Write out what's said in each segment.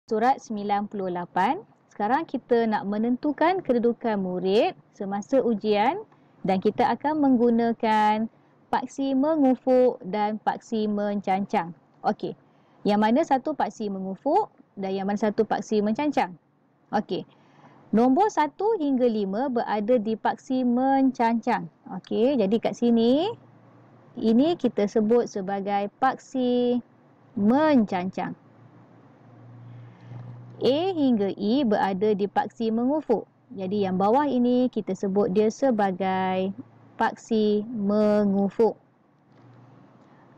Surat 98. Sekarang kita nak menentukan kedudukan murid semasa ujian dan kita akan menggunakan paksi mengufuk dan paksi mencancang. Okey. Yang mana satu paksi mengufuk dan yang mana satu paksi mencancang? Okey. Nombor 1 hingga 5 berada di paksi mencancang. Okey, jadi kat sini ini kita sebut sebagai paksi mencancang. A hingga E berada di paksi mengufuk. Jadi yang bawah ini kita sebut dia sebagai paksi mengufuk.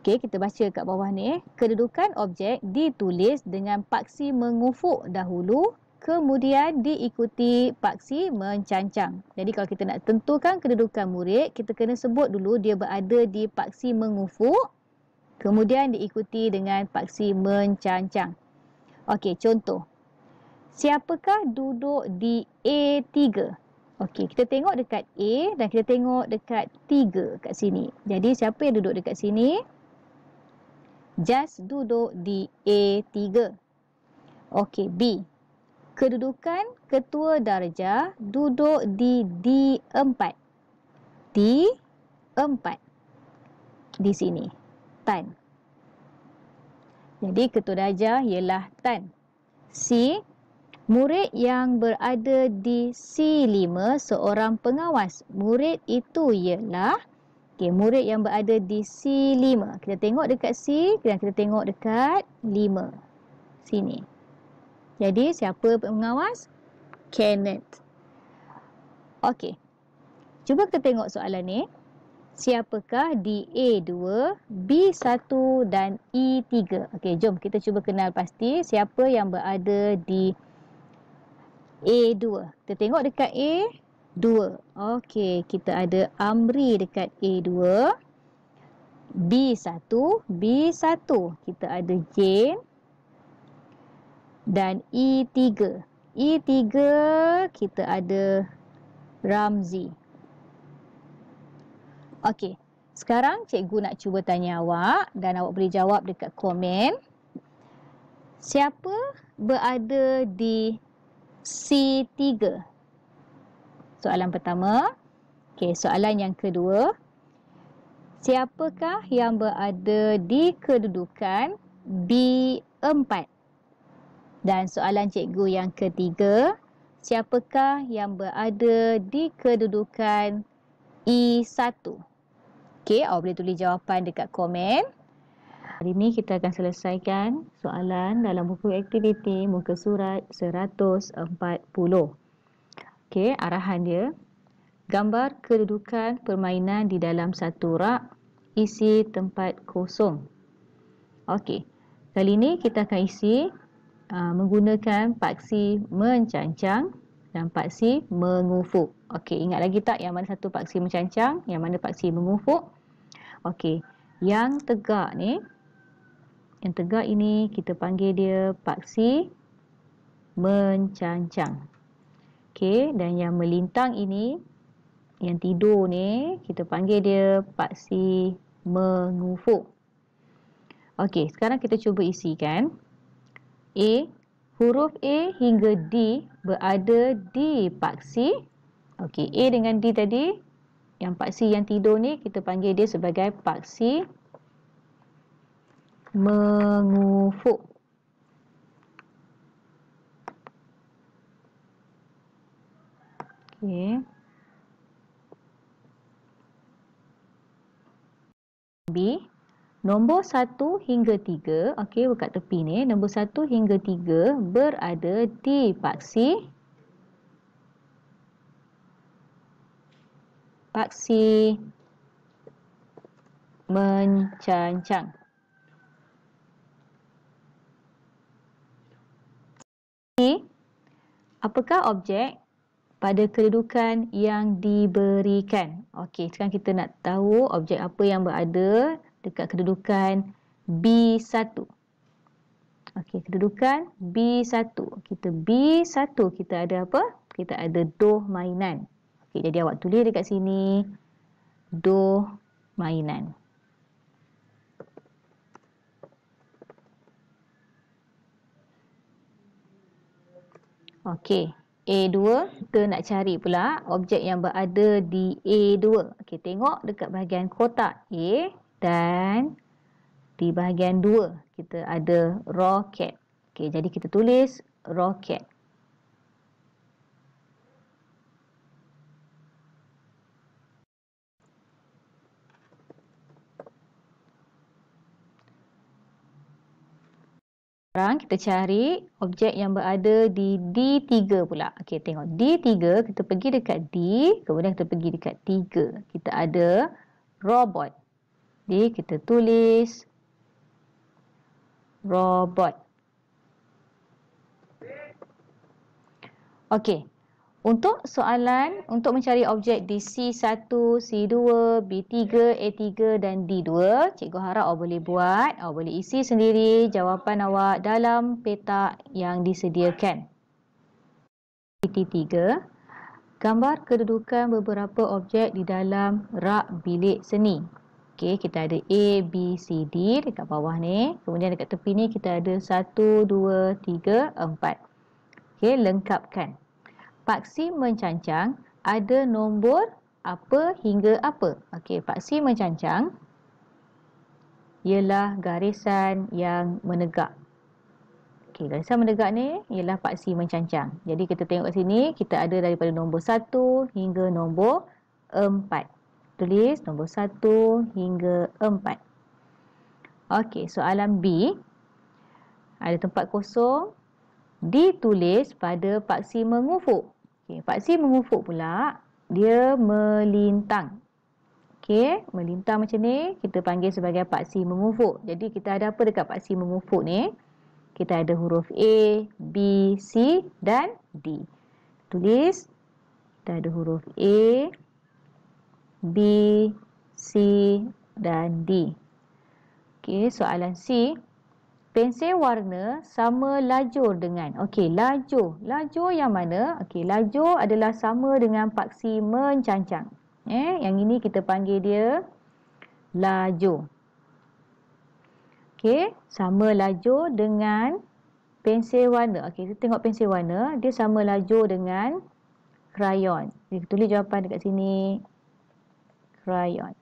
Okey, kita baca kat bawah ni. Kedudukan objek ditulis dengan paksi mengufuk dahulu, kemudian diikuti paksi mencancang. Jadi kalau kita nak tentukan kedudukan murid, kita kena sebut dulu dia berada di paksi mengufuk, kemudian diikuti dengan paksi mencancang. Okey, contoh. Siapakah duduk di A3? Okey, kita tengok dekat A dan kita tengok dekat 3 kat sini. Jadi, siapa yang duduk dekat sini? Jas duduk di A3. Okey, B. Kedudukan ketua darjah duduk di D4. D4. Di sini. Tan. Jadi, ketua darjah ialah Tan. C. Murid yang berada di C5 seorang pengawas. Murid itu ialah murid yang berada di C5. Kita tengok dekat C dan kita tengok dekat 5. Sini. Jadi siapa pengawas? Kenneth. Okey. Cuba kita tengok soalan ni. Siapakah di A2, B1 dan E3? Okey, jom kita cuba kenal pasti siapa yang berada di A2. Kita tengok dekat A2. Okey, kita ada Amri dekat A2. B1. Kita ada Jane. Dan E3. E3 kita ada Ramzi. Okey, sekarang cikgu nak cuba tanya awak dan awak boleh jawab dekat komen. Siapa berada di C3? Soalan pertama. Okey, soalan yang kedua. Siapakah yang berada di kedudukan B4? Dan soalan cikgu yang ketiga. Siapakah yang berada di kedudukan E1? Okey, awak boleh tulis jawapan dekat komen. Hari ini kita akan selesaikan soalan dalam buku aktiviti muka surat 140. Okey, arahan dia. Gambar kedudukan permainan di dalam satu rak, isi tempat kosong. Okey, kali ini kita akan isi menggunakan paksi mencancang dan paksi mengufuk. Okey, ingat lagi tak yang mana satu paksi mencancang, yang mana paksi mengufuk? Okey, yang tegak ni, yang tegak ini kita panggil dia paksi mencancang. Okey, dan yang melintang ini, yang tidur ni, kita panggil dia paksi mengufuk. Okey, sekarang kita cuba isikan. A, huruf A hingga D berada di paksi. Okey, A dengan D tadi, yang paksi yang tidur ni kita panggil dia sebagai paksi mengufuk. Okey. B, nombor 1 hingga 3, okey, dekat tepi ni, nombor 1 hingga 3 berada di paksi mencancang. Apakah objek pada kedudukan yang diberikan? Okey, sekarang kita nak tahu objek apa yang berada dekat kedudukan B1. Okey, kedudukan B1. Kita B1 kita ada apa? Kita ada doh mainan. Okey, jadi awak tulis dekat sini doh mainan. Okey, A2 kita nak cari pula objek yang berada di A2. Okey, tengok dekat bahagian kotak A dan di bahagian 2 kita ada roket. Okey, jadi kita tulis roket. Sekarang kita cari objek yang berada di D3 pula. Okey, tengok D3, kita pergi dekat D, kemudian kita pergi dekat 3. Kita ada robot. Jadi kita tulis robot. Okey. Untuk soalan untuk mencari objek di C1, C2, B3, A3 dan D2, cikgu harap awak boleh buat, awak boleh isi sendiri jawapan awak dalam petak yang disediakan. T3, gambar kedudukan beberapa objek di dalam rak bilik seni. Okey, kita ada A, B, C, D dekat bawah ni. Kemudian dekat tepi ni kita ada 1, 2, 3, 4. Okey, lengkapkan. Paksi mencancang ada nombor apa hingga apa? Okey, paksi mencancang ialah garisan yang menegak. Okey, garisan menegak ni ialah paksi mencancang. Jadi kita tengok kat sini, kita ada daripada nombor 1 hingga nombor 4. Tulis nombor 1 hingga 4. Okey, soalan B. Ada tempat kosong ditulis pada paksi mengufuk. Okay, paksi mengufuk pula, dia melintang. Okey, melintang macam ni, kita panggil sebagai paksi mengufuk. Jadi kita ada apa dekat paksi mengufuk ni? Kita ada huruf A, B, C dan D. Tulis, kita ada huruf A, B, C dan D. Okey, soalan C. Pensel warna sama lajur dengan. Okey, lajur. Lajur yang mana? Okey, lajur adalah sama dengan paksi mencancang. Yang ini kita panggil dia lajur. Okey, sama lajur dengan pensel warna. Okey, kita tengok pensel warna, dia sama lajur dengan krayon. Jadi kita tulis jawapan dekat sini. Krayon.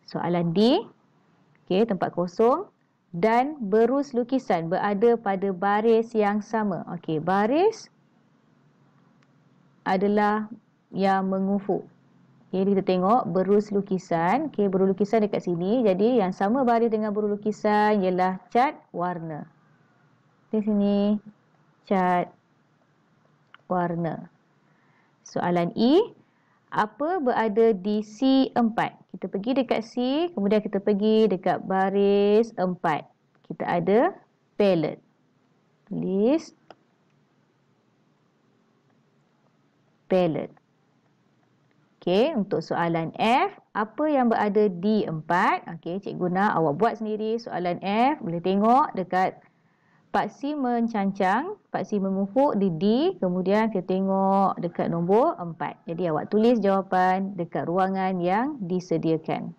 Soalan D. Okey, tempat kosong. Dan berus lukisan berada pada baris yang sama. Okey, baris adalah yang mengufuk. Jadi kita tengok berus lukisan. Okey, berus lukisan dekat sini. Jadi yang sama baris dengan berus lukisan ialah cat warna. Di sini cat warna. Soalan E. Apa berada di C4? Kita pergi dekat C, kemudian kita pergi dekat baris 4. Kita ada palette. Tulis palette. Okey, untuk soalan F, apa yang berada di 4? Okey, cikgu nak awak buat sendiri soalan F. Boleh tengok dekat paksi mencancang, paksi mengufuk di D, kemudian kita tengok dekat nombor 4. Jadi awak tulis jawapan dekat ruangan yang disediakan.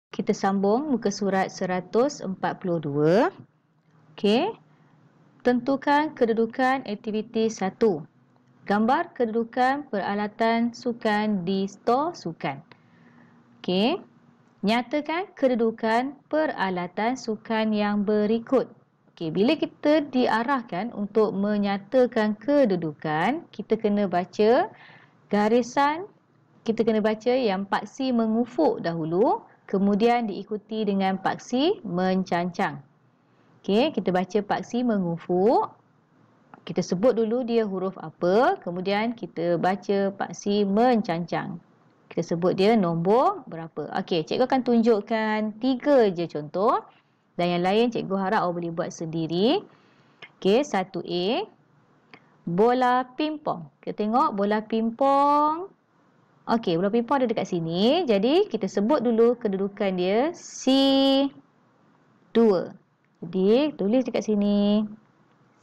Kita sambung muka surat 142. Okey. Tentukan kedudukan aktiviti 1. Gambar kedudukan peralatan sukan di stor sukan. Okey. Nyatakan kedudukan peralatan sukan yang berikut. Okey, bila kita diarahkan untuk menyatakan kedudukan, kita kena baca garisan, kita kena baca yang paksi mengufuk dahulu, kemudian diikuti dengan paksi mencancang. Okey, kita baca paksi mengufuk. Kita sebut dulu dia huruf apa, kemudian kita baca paksi mencancang. Kita sebut dia nombor berapa. Okey, cikgu akan tunjukkan 3 je contoh. Dan yang lain cikgu harap awak boleh buat sendiri. Okey, 1A. Bola pimpong. Kita tengok bola pimpong. Okey, bola pimpong ada dekat sini. Jadi, kita sebut dulu kedudukan dia C2. Jadi, tulis dekat sini.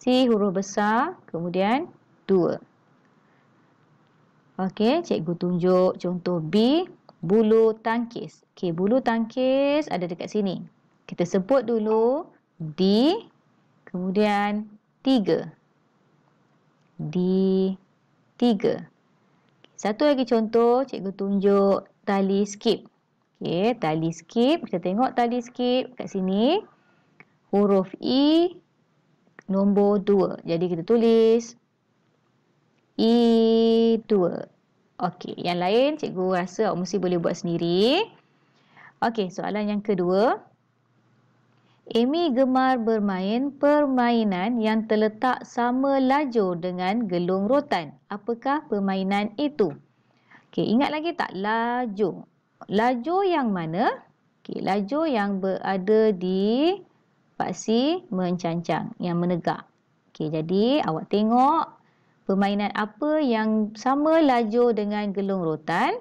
C huruf besar, kemudian 2. Okey, cikgu tunjuk contoh B, bulu tangkis. Okey, bulu tangkis ada dekat sini. Kita sebut dulu D, kemudian 3. D3. Satu lagi contoh, cikgu tunjuk tali skip. Okey, tali skip. Kita tengok tali skip kat sini. Huruf E nombor 2. Jadi kita tulis E2. Okey, yang lain cikgu rasa awak mesti boleh buat sendiri. Okey, soalan yang kedua. Amy gemar bermain permainan yang terletak sama lajur dengan gelung rotan. Apakah permainan itu? Okey, ingat lagi tak lajur? Lajur yang mana? Okey, lajur yang berada di paksi mencancang, yang menegak. Okey, jadi awak tengok permainan apa yang sama lajur dengan gelung rotan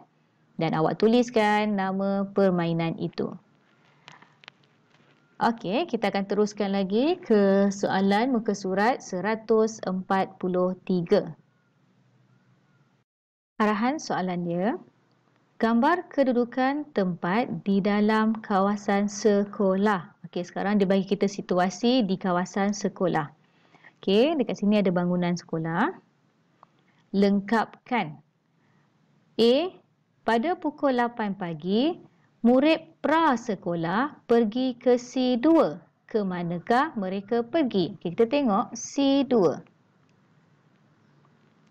dan awak tuliskan nama permainan itu. Okey, kita akan teruskan lagi ke soalan muka surat 143. Arahan soalan dia, gambar kedudukan tempat di dalam kawasan sekolah. Okey, sekarang dia bagi kita situasi di kawasan sekolah. Okey, dekat sini ada bangunan sekolah. Lengkapkan. A, pada pukul 8 pagi, murid prasekolah pergi ke C2. Ke manakah mereka pergi? Okay, kita tengok C2.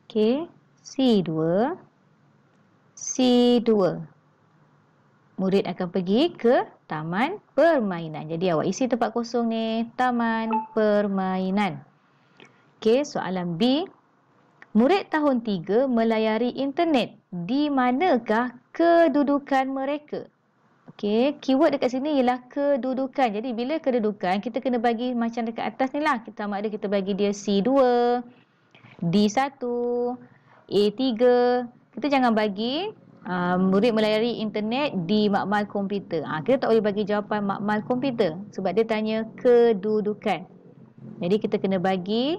Okey, C2. C2. Murid akan pergi ke taman permainan. Jadi awak isi tempat kosong ni, taman permainan. Okey, soalan B. Murid tahun 3 melayari internet. Di manakah kedudukan mereka? Okey, keyword dekat sini ialah kedudukan. Jadi bila kedudukan, kita kena bagi macam dekat atas ni lah. Sama ada kita bagi dia C2, D1, A3. Kita jangan bagi murid melayari internet di makmal komputer. Kita tak boleh bagi jawapan makmal komputer sebab dia tanya kedudukan. Jadi kita kena bagi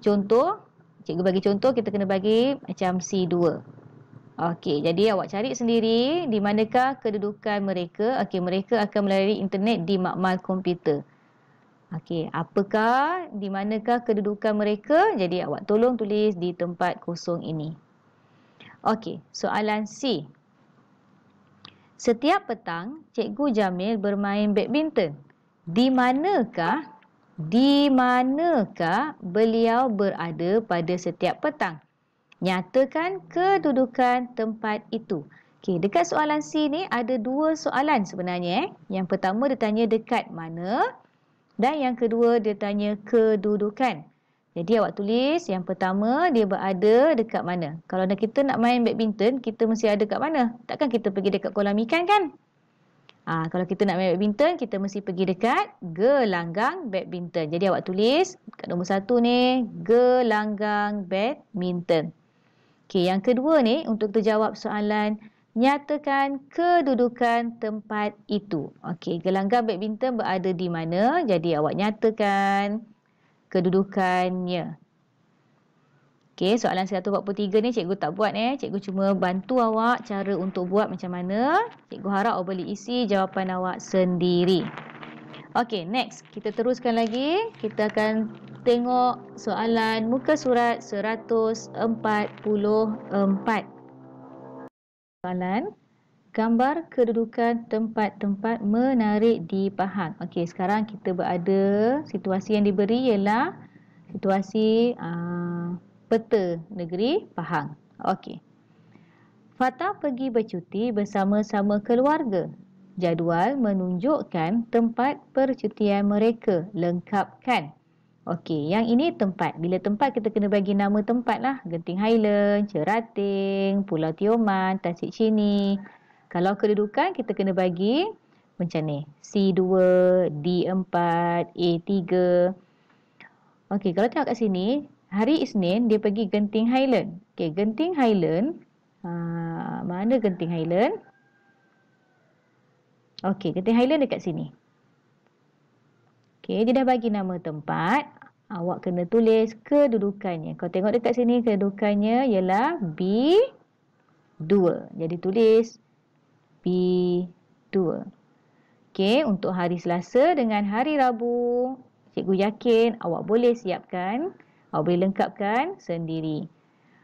contoh. Cikgu bagi contoh, kita kena bagi macam C2. Okey, jadi awak cari sendiri di manakah kedudukan mereka. Okey, mereka akan melayari internet di makmal komputer. Okey, apakah, di manakah kedudukan mereka? Jadi awak tolong tulis di tempat kosong ini. Okey, soalan C. Setiap petang, Cikgu Jamil bermain badminton. Di manakah beliau berada pada setiap petang? Nyatakan kedudukan tempat itu. Okey, dekat soalan C ni ada dua soalan sebenarnya. Yang pertama dia tanya dekat mana dan yang kedua dia tanya kedudukan. Jadi awak tulis yang pertama dia berada dekat mana. Kalau kita nak main badminton, kita mesti ada kat mana? Takkan kita pergi dekat kolam ikan kan? Kalau kita nak main badminton, kita mesti pergi dekat gelanggang badminton. Jadi awak tulis kat nombor 1 ni, gelanggang badminton. Okey, yang kedua ni untuk kita jawab soalan, nyatakan kedudukan tempat itu. Okey, gelanggang badminton berada di mana? Jadi awak nyatakan kedudukannya. Okey, soalan 143 ni cikgu tak buat cikgu cuma bantu awak cara untuk buat macam mana. Cikgu harap awak boleh isi jawapan awak sendiri. Okey, next. Kita teruskan lagi. Kita akan tengok soalan muka surat 144. Soalan, gambar kedudukan tempat-tempat menarik di Pahang. Okey, sekarang kita berada, situasi yang diberi ialah situasi peta negeri Pahang. Okey. Fatah pergi bercuti bersama-sama keluarga. Jadual menunjukkan tempat percutian mereka. Lengkapkan. Okey, yang ini tempat. Bila tempat kita kena bagi nama tempat lah. Genting Highland, Cerating, Pulau Tioman, Tasik Chini. Kalau kedudukan kita kena bagi macam ni. C2, D4, A3. Okey, kalau tengok kat sini, hari Isnin dia pergi Genting Highland. Okey, Genting Highland. Mana Genting Highland? Okey, Genting Highland dekat sini. Okey, dia dah bagi nama tempat. Awak kena tulis kedudukannya. Kalau tengok dekat sini, kedudukannya ialah B2. Jadi tulis B2. Okey, untuk hari Selasa dengan hari Rabu, Cikgu yakin awak boleh siapkan, awak boleh lengkapkan sendiri.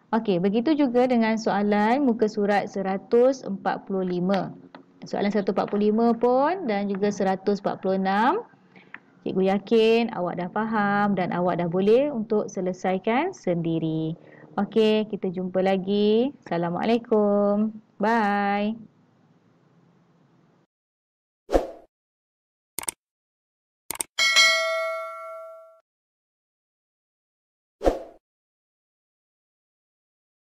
Okey, begitu juga dengan soalan muka surat 145. Soalan 145 pun dan juga 146. Cikgu yakin awak dah faham dan awak dah boleh untuk selesaikan sendiri. Okey, kita jumpa lagi. Assalamualaikum. Bye.